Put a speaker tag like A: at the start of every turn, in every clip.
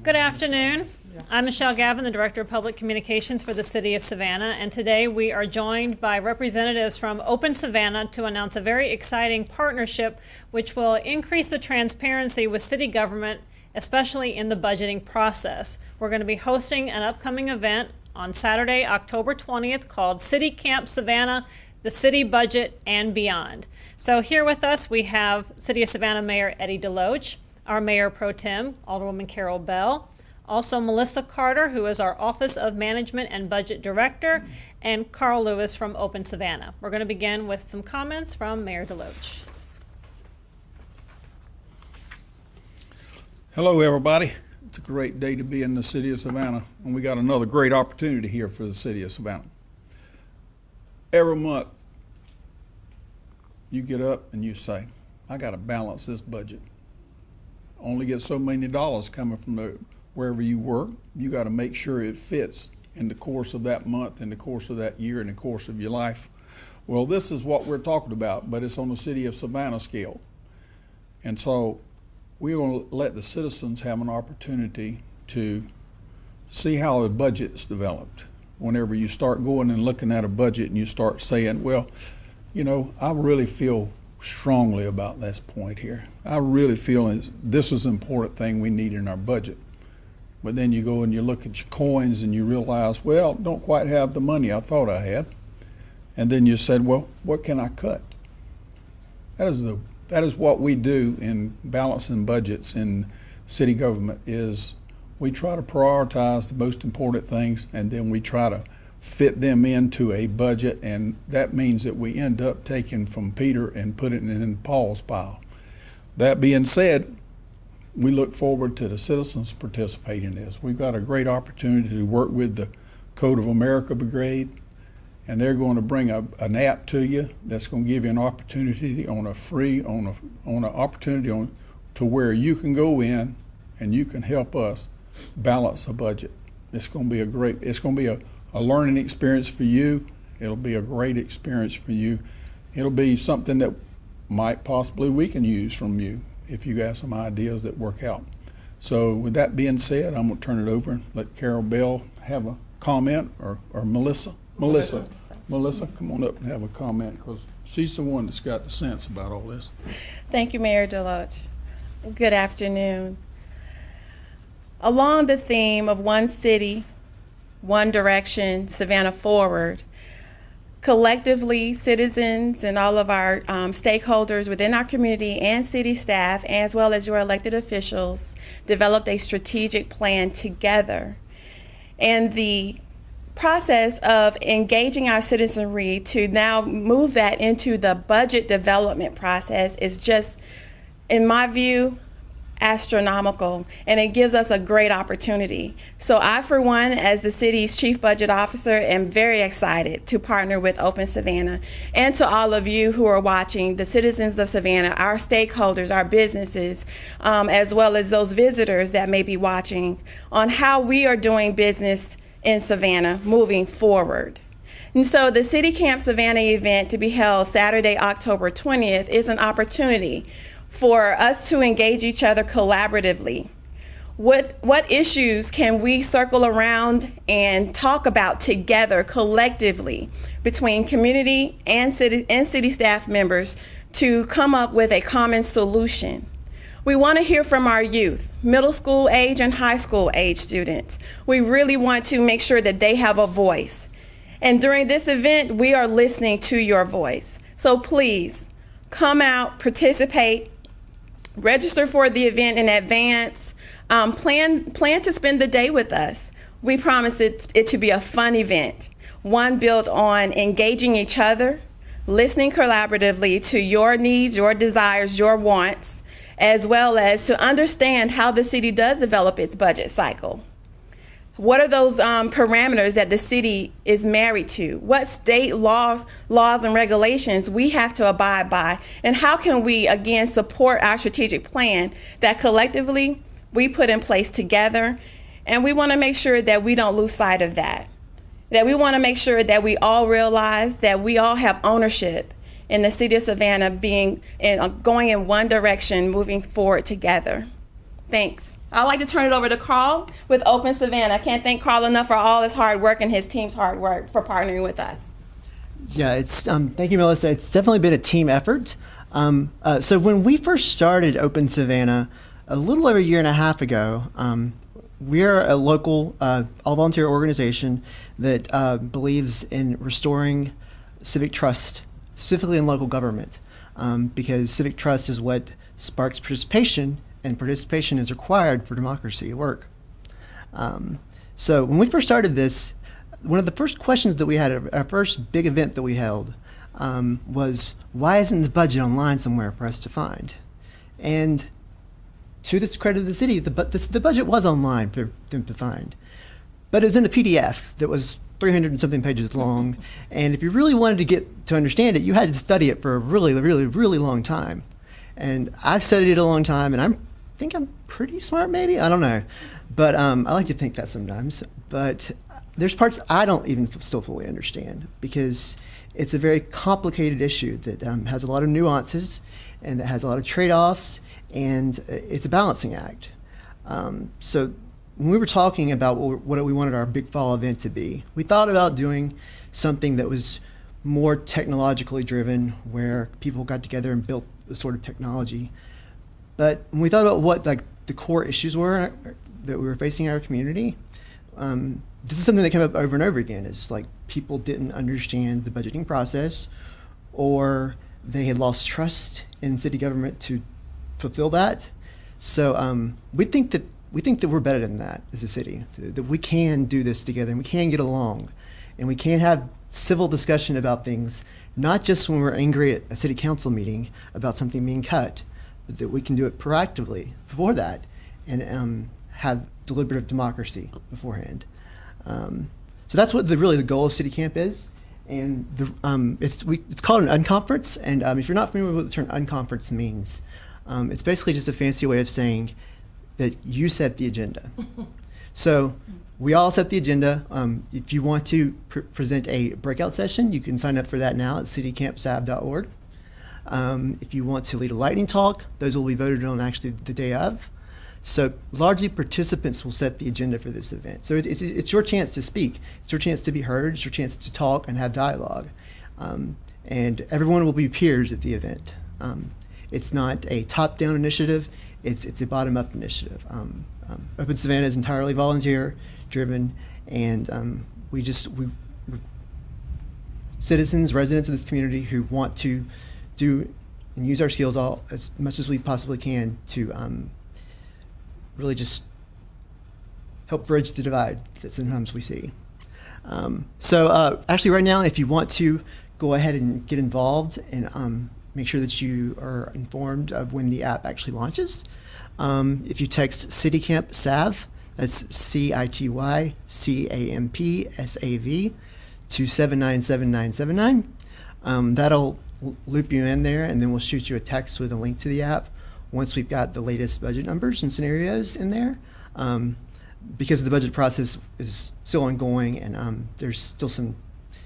A: Good afternoon. I'm Michelle Gavin, the Director of Public Communications for the City of Savannah, and today we are joined by representatives from Open Savannah to announce a very exciting partnership which will increase the transparency with city government, especially in the budgeting process. We're going to be hosting an upcoming event on Saturday, October 20th called CityCampSavannah, the City Budget and Beyond. So here with us we have City of Savannah Mayor Eddie DeLoach, our Mayor Pro Tem, Alderwoman Carol Bell, also Melissa Carter, who is our Office of Management and Budget Director, and Carl Lewis from Open Savannah. We're going to begin with some comments from Mayor DeLoach.
B: Hello, everybody. It's a great day to be in the City of Savannah, and we got another great opportunity here for the City of Savannah. Every month, you get up and you say, I got to balance this budget. Only get so many dollars coming from wherever you work. You got to make sure it fits in the course of that month, in the course of that year, in the course of your life. Well, this is what we're talking about, but it's on the City of Savannah scale. And so we're going to let the citizens have an opportunity to see how the budget is developed. Whenever you start going and looking at a budget and you start saying, well, you know, I really feel strongly about this point here. I really feel this is an important thing we need in our budget. But then you go and you look at your coins and you realize, well, don't quite have the money I thought I had. And then you said, well, what can I cut? That is what we do in balancing budgets in city government, is we try to prioritize the most important things, and then we try to fit them into a budget, and that means that we end up taking from Peter and putting it in Paul's pile. That being said, we look forward to the citizens participating in this. We've got a great opportunity to work with the Code of America Brigade, and they're going to bring an app to you that's going to give you an opportunity to where you can go in and you can help us balance a budget. It's going to be a learning experience for you. It'll be a great experience for you. It'll be something that might possibly we can use from you if you got some ideas that work out. So with that being said, I'm going to turn it over and let Carol Bell have a comment, or Melissa, come on up and have a comment, because she's the one that's got the sense about all this.
C: Thank you, Mayor DeLoach. Good afternoon. Along the theme of one city, one direction, Savannah forward, collectively, citizens and all of our stakeholders within our community and city staff, as well as your elected officials, developed a strategic plan together. And the process of engaging our citizenry to now move that into the budget development process is just, in my view, astronomical, and it gives us a great opportunity. So I, for one, as the city's Chief Budget Officer, am very excited to partner with Open Savannah, and to all of you who are watching, the citizens of Savannah, our stakeholders, our businesses, as well as those visitors that may be watching, on how we are doing business in Savannah moving forward. And so the CityCampSavannah event, to be held Saturday, October 20th, is an opportunity for us to engage each other collaboratively. What issues can we circle around and talk about together collectively between community and city staff members to come up with a common solution? We want to hear from our youth, middle school age and high school age students. We really want to make sure that they have a voice. And during this event, we are listening to your voice. So please come out, participate, register for the event in advance. Plan to spend the day with us. We promise it to be a fun event, one built on engaging each other, listening collaboratively to your needs, your desires, your wants, as well as to understand how the city does develop its budget cycle. What are those parameters that the city is married to? What state laws and regulations we have to abide by? And how can we, again, support our strategic plan that collectively we put in place together? And we want to make sure that we don't lose sight of that. That we want to make sure that we all realize that we all have ownership in the city of Savannah going in one direction, moving forward together. Thanks. I'd like to turn it over to Carl with Open Savannah. I can't thank Carl enough for all his hard work and his team's hard work for partnering with us.
D: Yeah, it's thank you, Melissa. It's definitely been a team effort. So when we first started Open Savannah a little over a year and a half ago, we're a local all-volunteer organization that believes in restoring civic trust, specifically in local government, because civic trust is what sparks participation, and participation is required for democracy to work. So when we first started this, one of the first questions that we had at our first big event that we held was, why isn't the budget online somewhere for us to find? And to the credit of the city, the budget was online for them to find. But it was in a PDF that was 300 and something pages long. And if you really wanted to get to understand it, you had to study it for a really, really, really long time. And I've studied it a long time, and I think I'm pretty smart, maybe? I don't know. But I like to think that sometimes. But there's parts I don't even still fully understand, because it's a very complicated issue that has a lot of nuances and that has a lot of trade-offs, and it's a balancing act. So when we were talking about what we wanted our big fall event to be, we thought about doing something that was more technologically driven, where people got together and built the sort of technology. But when we thought about what the core issues were that we were facing in our community, this is something that came up over and over again. It's like people didn't understand the budgeting process, or they had lost trust in city government to fulfill that. So we think that we're better than that as a city, that we can do this together, and we can get along, and we can have civil discussion about things, not just when we're angry at a city council meeting about something being cut, but that we can do it proactively before that, and have deliberative democracy beforehand. So that's what really the goal of City Camp is. And it's called an unconference, and if you're not familiar with what the term unconference means, it's basically just a fancy way of saying that you set the agenda. So we all set the agenda. If you want to present a breakout session, you can sign up for that now at citycampsav.org. If you want to lead a lightning talk, those will be voted on actually the day of. So largely participants will set the agenda for this event. So it's your chance to speak. It's your chance to be heard. It's your chance to talk and have dialogue. And everyone will be peers at the event. It's not a top-down initiative. It's a bottom-up initiative. Open Savannah is entirely volunteer-driven, and we citizens, residents of this community who want to do and use our skills as much as we possibly can to really just help bridge the divide that sometimes we see. So actually right now, if you want to go ahead and get involved and make sure that you are informed of when the app actually launches, if you text CityCampSav, that's CityCampSav to 797979, that'll loop you in there, and then we'll shoot you a text with a link to the app once we've got the latest budget numbers and scenarios in there. Because the budget process is still ongoing, and there's still some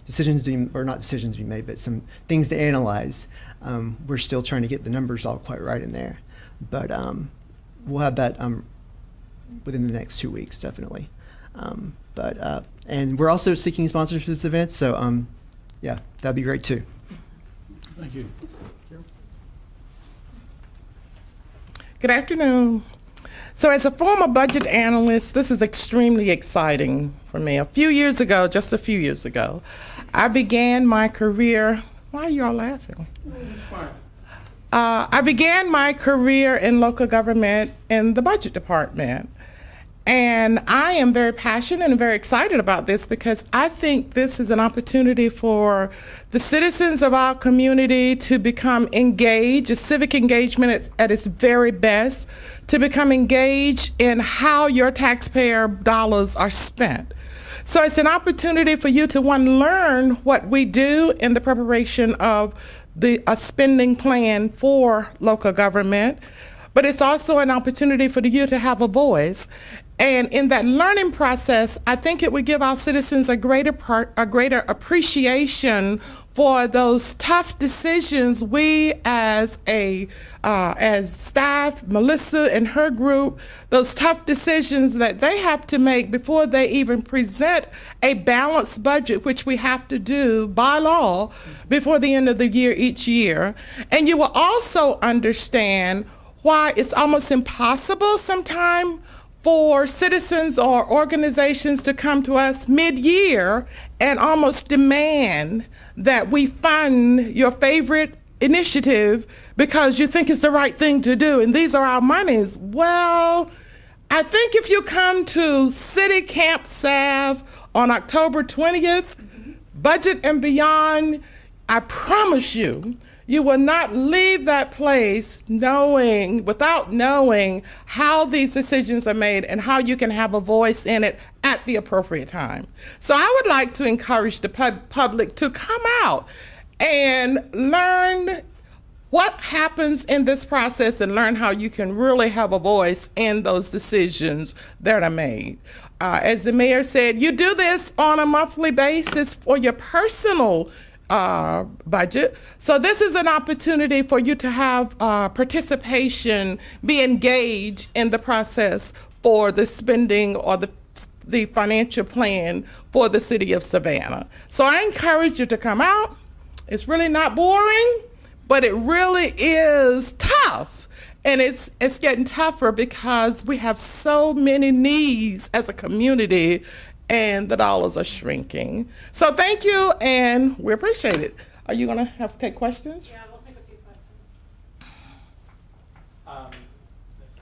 D: decisions not decisions to be made, but some things to analyze. We're still trying to get the numbers all quite right in there. But we'll have that within the next 2 weeks, definitely. And we're also seeking sponsors for this event, so yeah, that'd be great too.
B: Thank you.
E: Good afternoon. So as a former budget analyst, this is extremely exciting for me. Just a few years ago, I began my career. Why are you all laughing? I began my career in local government in the budget department. And I am very passionate and very excited about this because I think this is an opportunity for the citizens of our community to become engaged, a civic engagement at its very best, to become engaged in how your taxpayer dollars are spent. So it's an opportunity for you to, one, learn what we do in the preparation of a spending plan for local government, but it's also an opportunity for you to have a voice. And in that learning process, I think it would give our citizens a greater appreciation for those tough decisions we as staff, Melissa and her group, those tough decisions that they have to make before they even present a balanced budget, which we have to do by law before the end of the year each year. And you will also understand why it's almost impossible sometimes for citizens or organizations to come to us mid-year and almost demand that we fund your favorite initiative because you think it's the right thing to do and these are our monies. Well, I think if you come to CityCampSav on October 20th, Budget and Beyond, I promise you, you will not leave that place without knowing how these decisions are made and how you can have a voice in it at the appropriate time. So I would like to encourage the public to come out and learn what happens in this process and learn how you can really have a voice in those decisions that are made. As the mayor said, you do this on a monthly basis for your personal budget. So this is an opportunity for you to have participation, be engaged in the process for the spending or the financial plan for the city of Savannah. So I encourage you to come out. It's really not boring, but it really is tough. And it's getting tougher because we have so many needs as a community and the dollars are shrinking. So thank you, and we appreciate it. Are you going to have to take questions?
A: Yeah, we'll take a few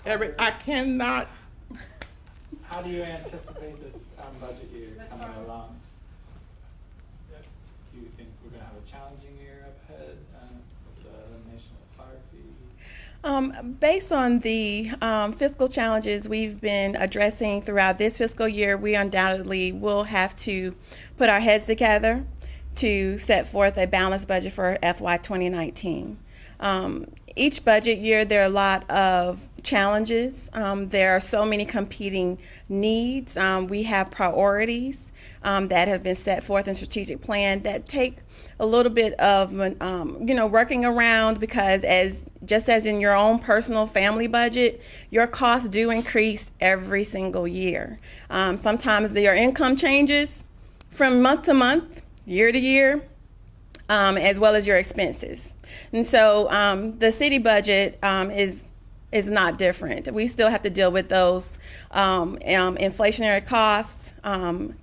A: questions.
E: I cannot.
F: How do you anticipate this budget year coming along? Do you think we're going to have a challenging year up ahead with the elimination of the fire fee?
C: Based on the fiscal challenges we've been addressing throughout this fiscal year, we undoubtedly will have to put our heads together to set forth a balanced budget for FY 2019. Each budget year, there are a lot of challenges. There are so many competing needs. We have priorities that have been set forth in strategic plan that take a little bit of working around, because just as in your own personal family budget, your costs do increase every single year. Sometimes your income changes from month to month, year to year, as well as your expenses. And so the city budget is not different. We still have to deal with those inflationary costs,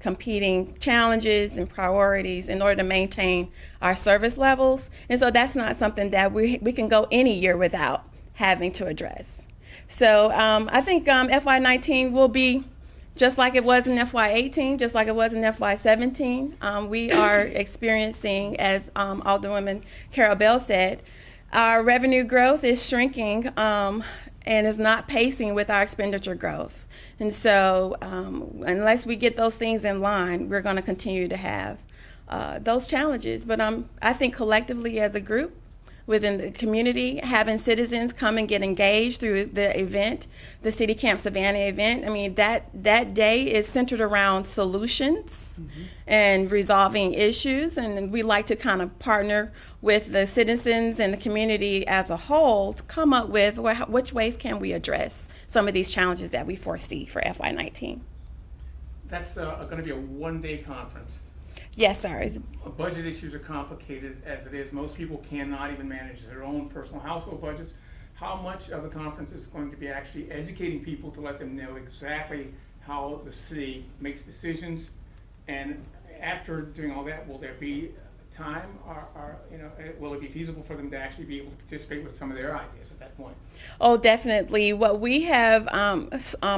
C: competing challenges and priorities in order to maintain our service levels. And so that's not something that we can go any year without having to address. So I think FY19 will be just like it was in FY18, just like it was in FY17. We are experiencing, as Alderwoman Carol Bell said, our revenue growth is shrinking and is not pacing with our expenditure growth. And so unless we get those things in line, we're going to continue to have those challenges. But I think collectively as a group, within the community, having citizens come and get engaged through the event, the City Camp Savannah event. I mean, that day is centered around solutions and resolving issues, and we like to kind of partner with the citizens and the community as a whole to come up with which ways can we address some of these challenges that we foresee for FY19.
G: That's going to be a one-day conference.
C: Yes, sir.
G: Budget issues are complicated as it is. Most people cannot even manage their own personal household budgets. How much of the conference is going to be actually educating people to let them know exactly how the city makes decisions? And after doing all that, will there be time, or will it be feasible for them to actually be able to participate with some of their ideas at that point?
C: Oh, definitely. What we have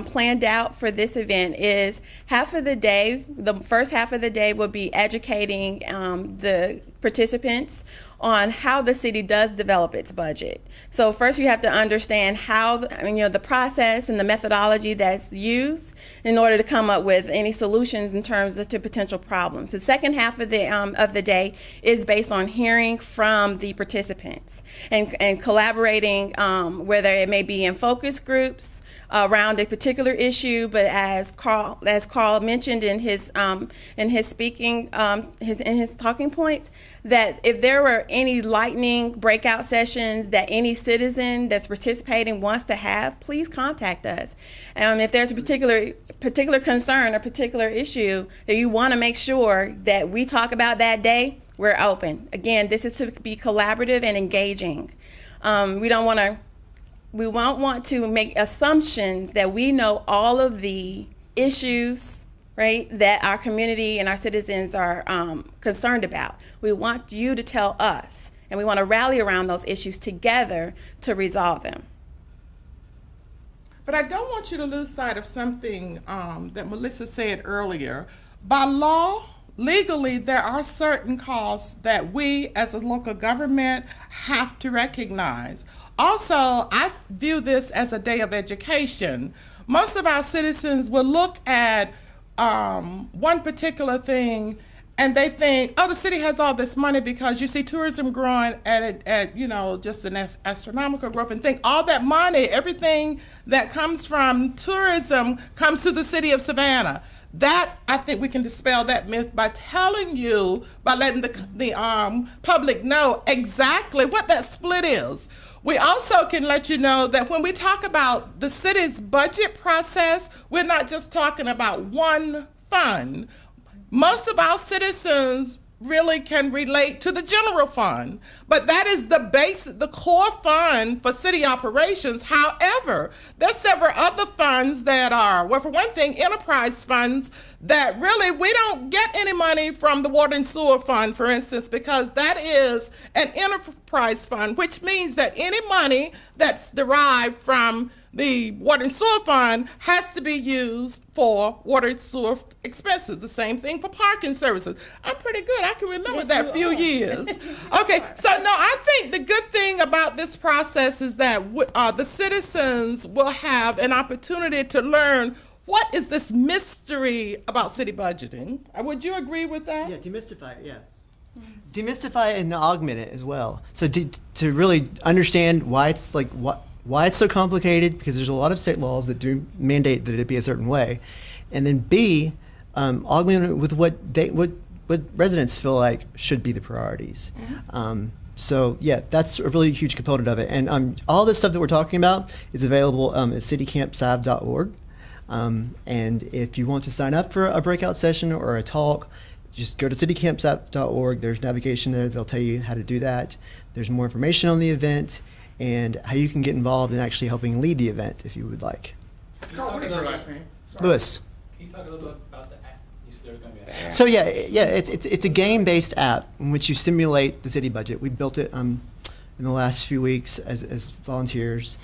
C: planned out for this event is half of the day, the first half of the day will be educating the participants on how the city does develop its budget. So first you have to understand how the process and the methodology that's used in order to come up with any solutions in terms of to potential problems. The second half of the day is based on hearing from the participants and collaborating, whether it may be in focus groups around a particular issue, but as Carl mentioned in his speaking, in his talking points, that if there were any lightning breakout sessions that any citizen that's participating wants to have, please contact us. If there's a particular concern or particular issue that you want to make sure that we talk about that day, we're open. Again, this is to be collaborative and engaging. We won't want to make assumptions that we know all of the issues, right, that our community and our citizens are concerned about. We want you to tell us, and we want to rally around those issues together to resolve them.
E: But I don't want you to lose sight of something that Melissa said earlier. By law, legally, there are certain costs that we as a local government have to recognize. Also, I view this as a day of education. Most of our citizens will look at one particular thing and they think, oh, the city has all this money because you see tourism growing at just an astronomical growth, and think all that money, everything that comes from tourism comes to the city of Savannah. That, I think we can dispel that myth by telling you, by letting the public know exactly what that split is. We also can let you know that when we talk about the city's budget process, we're not just talking about one fund. Most of our citizens really can relate to the general fund, but that is the core fund for city operations. However, there's several other funds that are, well, for one thing, enterprise funds that really we don't get any money from the water and sewer fund, for instance, because that is an enterprise fund, which means that any money that's derived from the water and sewer fund has to be used for water and sewer expenses. The same thing for parking services. I'm pretty good. I can remember that few years. Okay, so no, I think the good thing about this process is that the citizens will have an opportunity to learn what is this mystery about city budgeting. Would you agree with that?
D: Yeah, demystify it, yeah. Demystify it and augment it as well. So to really understand why it's like why it's so complicated, because there's a lot of state laws that do mandate that it be a certain way, and then B, augment it with what residents feel like should be the priorities. Mm-hmm. So yeah, that's a really huge component of it, and all this stuff that we're talking about is available at CityCampSavannah.org. And if you want to sign up for a breakout session or a talk, just go to CityCampSavannah.org. There's navigation there. They'll tell you how to do that. There's more information on the event and how you can get involved in actually helping lead the event if you would like.
G: Carl, what is your last name? Sorry.
D: Lewis.
F: Can you talk a little bit about the app? You said there's going to be an app.
D: So it's a game-based app in which you simulate the city budget. We built it in the last few weeks as volunteers,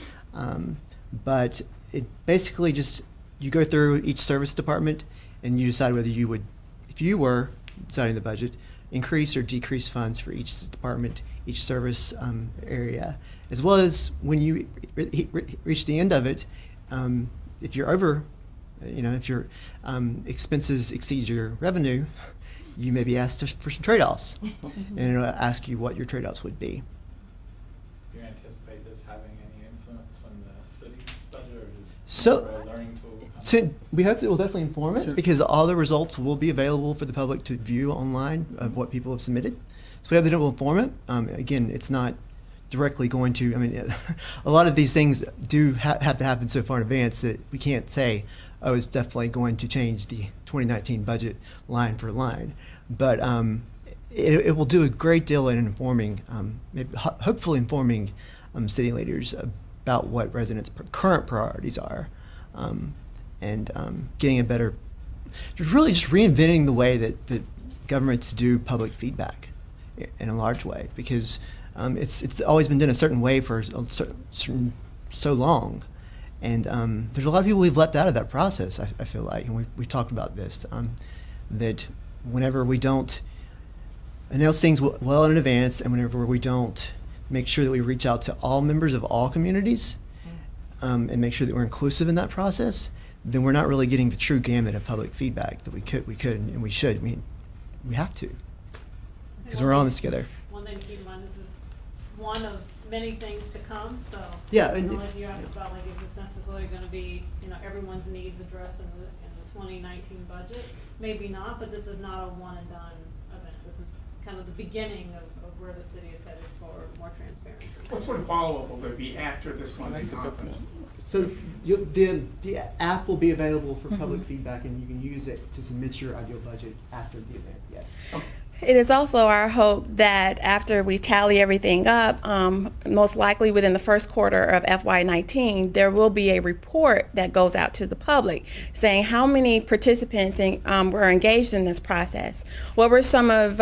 D: but it basically just you go through each service department and you decide whether you would, if you were deciding the budget, increase or decrease funds for each department, each service area, as well as when you reach the end of it, if you're over, if your expenses exceed your revenue, you may be asked for some trade-offs, and it'll ask you what your trade-offs would be.
F: Do you anticipate this having any influence on the city's budget, or just
D: So-
F: a learning tool?
D: So we hope that we'll definitely inform it, because all the results will be available for the public to view online of what people have submitted. So we hope that it will inform it. Again, it's not directly going to, a lot of these things do have to happen so far in advance that we can't say, oh, it's definitely going to change the 2019 budget line for line. But it will do a great deal in informing, hopefully informing city leaders about what residents' current priorities are. And getting a better, just reinventing the way that governments do public feedback in a large way, because it's always been done a certain way for so long, and there's a lot of people we've left out of that process. I feel like, and we've talked about this, that whenever we don't announce things well in advance, and whenever we don't make sure that we reach out to all members of all communities, and make sure that we're inclusive in that process, then we're not really getting the true gamut of public feedback that we could and we should. We have to, because we're all in this together.
A: One thing to keep in mind, this is one of many things to come, so.
D: Yeah,
A: And like you asked about, like, is this necessarily gonna be, everyone's needs addressed in the 2019 budget? Maybe not, but this is not a one and done event. This is kind of the beginning of where the city is headed for more transparency.
G: What sort of follow-up will there be after this monthly conference?
D: So the app will be available for public feedback, and you can use it to submit your ideal budget after the event. Yes.
C: It is also our hope that after we tally everything up, most likely within the first quarter of FY19, there will be a report that goes out to the public saying how many participants were engaged in this process. What were some of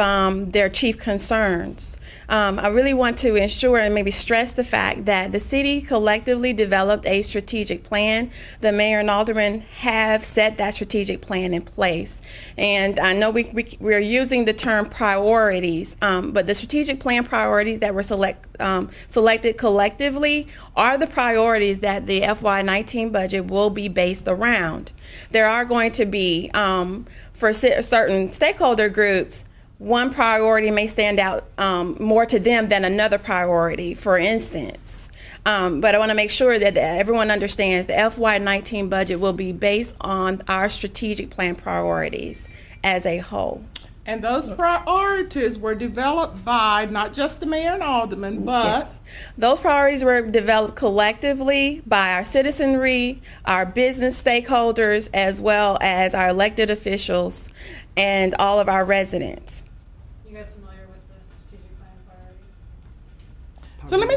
C: their chief concerns? I really want to ensure and maybe stress the fact that the city collectively developed a strategic plan. The mayor and aldermen have set that strategic plan in place. And I know we're using the term priorities, but the strategic plan priorities that were selected collectively are the priorities that the FY19 budget will be based around. There are going to be, for certain stakeholder groups, one priority may stand out more to them than another priority, for instance. But I want to make sure that everyone understands the FY19 budget will be based on our strategic plan priorities as a whole.
E: And those priorities were developed by not just the mayor and aldermen, but
C: Yes. Those priorities were developed collectively by our citizenry, our business stakeholders, as well as our elected officials and all of our residents.
A: You guys familiar with the strategic plan priorities?
E: So let me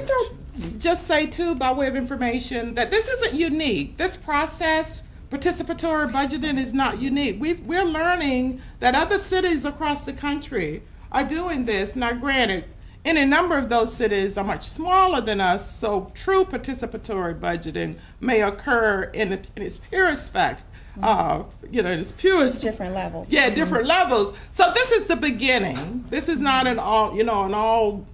E: just say too, by way of information, that this isn't unique. This process, participatory budgeting, is not unique. We're learning that other cities across the country are doing this. Now, granted, any number of those cities are much smaller than us, so true participatory budgeting may occur in its purest fact. In its purest
C: Different levels.
E: Yeah, different levels. So this is the beginning. This is not an all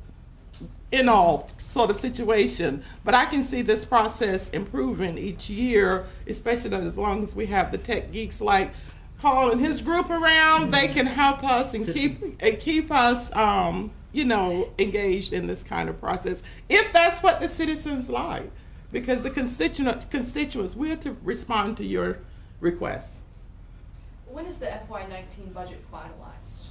E: sort of situation, but I can see this process improving each year, especially as long as we have the tech geeks like Carl and his group around. They can help us and keep us engaged in this kind of process, if that's what the citizens like, because the constituents we have to respond to your requests.
H: When is the FY19 budget finalized?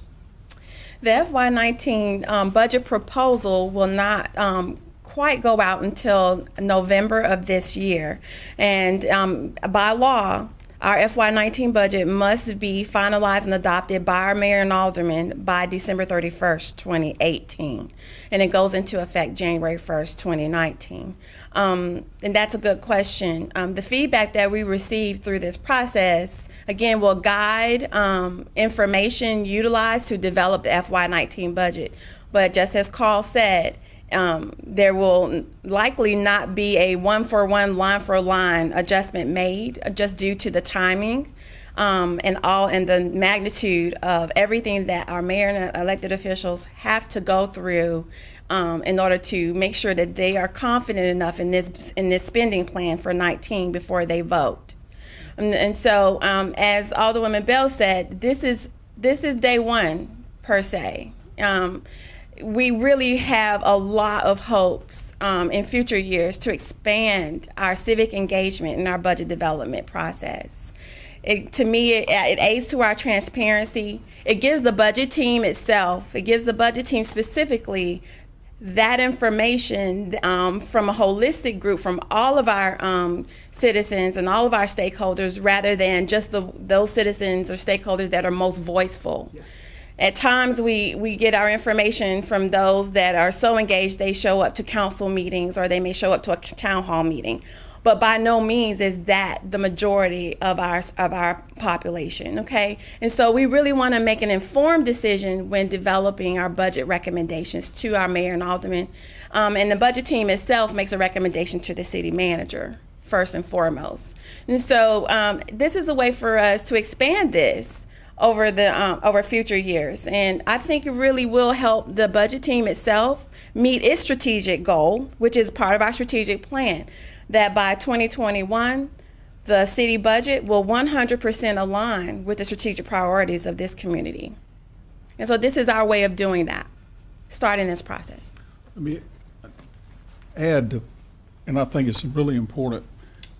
C: The FY19 budget proposal will not quite go out until November of this year. And by law, our FY19 budget must be finalized and adopted by our mayor and aldermen by December 31st, 2018. And it goes into effect January 1st, 2019. And that's a good question. The feedback that we received through this process, again, will guide information utilized to develop the FY19 budget. But just as Carl said, there will likely not be a one-for-one, line-for-line adjustment made just due to the timing and the magnitude of everything that our mayor and elected officials have to go through in order to make sure that they are confident enough in this spending plan for 19 before they vote. And so, as Alderwoman Bell said, this is day one per se. We really have a lot of hopes in future years to expand our civic engagement in our budget development process. To me, it aids to our transparency. It gives the budget team itself, it gives the budget team specifically that information from a holistic group, from all of our citizens and all of our stakeholders, rather than just those citizens or stakeholders that are most voiceful. Yeah. At times, we get our information from those that are so engaged they show up to council meetings or they may show up to a town hall meeting. But by no means is that the majority of our population, okay? And so we really want to make an informed decision when developing our budget recommendations to our mayor and aldermen. And the budget team itself makes a recommendation to the city manager, first and foremost. And so this is a way for us to expand this over future years. And I think it really will help the budget team itself meet its strategic goal, which is part of our strategic plan, that by 2021, the city budget will 100% align with the strategic priorities of this community. And so this is our way of doing that, starting this process.
B: Let me add, and I think it's really important,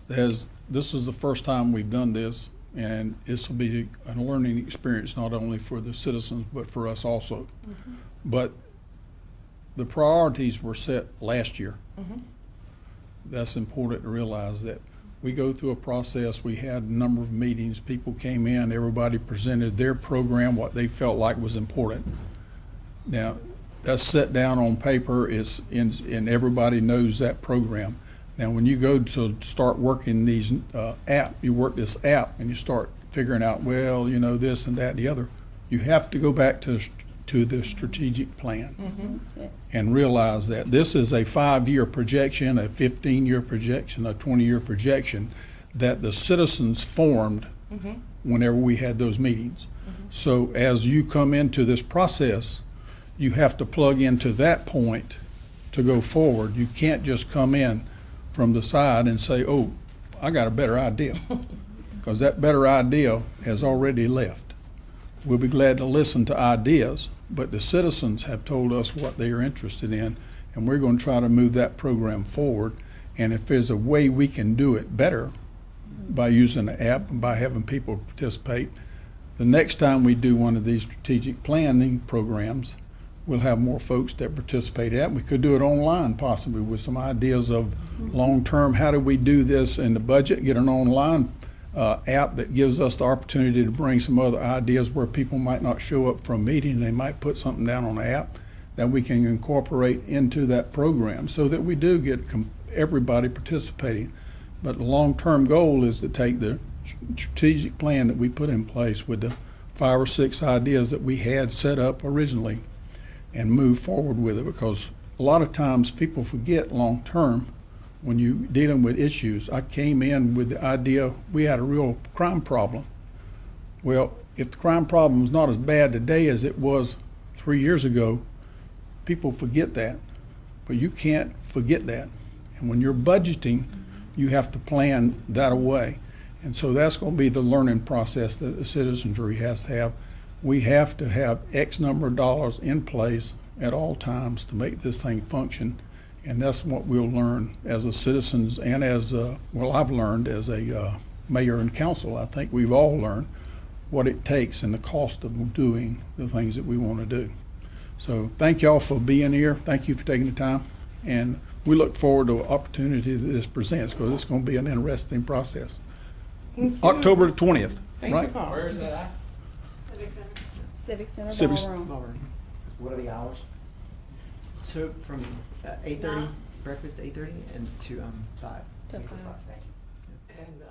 B: as this is the first time we've done this, And this will be a learning experience not only for the citizens, but for us also. But the priorities were set last year. That's important to realize that we go through a process. We had a number of meetings. People came in, everybody presented their program, what they felt like was important. Now, that's set down on paper, and everybody knows that program. Now, when you go to start working these you work this app and you start figuring out, well, you know, this and that and the other, you have to go back to the strategic plan
C: Yes.
B: and realize that this is a 5-year projection, a 15-year projection, a 20-year projection that the citizens formed whenever we had those meetings. So as you come into this process, you have to plug into that point to go forward. You can't just come in from the side and say, oh, I got a better idea, because that better idea has already left. We'll be glad to listen to ideas, but the citizens have told us what they are interested in, and we're going to try to move that program forward. And if there's a way we can do it better by using the app and by having people participate, the next time we do one of these strategic planning programs, we'll have more folks that participate in it. We could do it online possibly with some ideas of long-term, how do we do this in the budget, get an online app that gives us the opportunity to bring some other ideas where people might not show up for a meeting. They might put something down on the app that we can incorporate into that program so that we do get everybody participating. But the long-term goal is to take the strategic plan that we put in place with the 5 or 6 ideas that we had set up originally and move forward with it, because a lot of times people forget long-term when you're dealing with issues. I came in with the idea we had a real crime problem. Well, if the crime problem is not as bad today as it was 3 years ago, people forget that. But you can't forget that. And when you're budgeting, you have to plan that away. And so that's going to be the learning process that the citizenry has to have. We have to have X number of dollars in place at all times to make this thing function. And that's what we'll learn as a citizens and as, I've learned as a mayor and council. I think we've all learned what it takes and the cost of doing the things that we want to do. So thank y'all for being here. Thank you for taking the time. And we look forward to the opportunity that this presents, because it's going to be an interesting process. October the 20th,
E: Thank
B: right?
E: you, Paul.
F: Where is that at?
C: Civic Center
B: Civic-
C: Ballroom.
D: What are the hours? So from 8:30 breakfast, 8:30, and to 5.
C: To 5.
D: Thank you.
I: And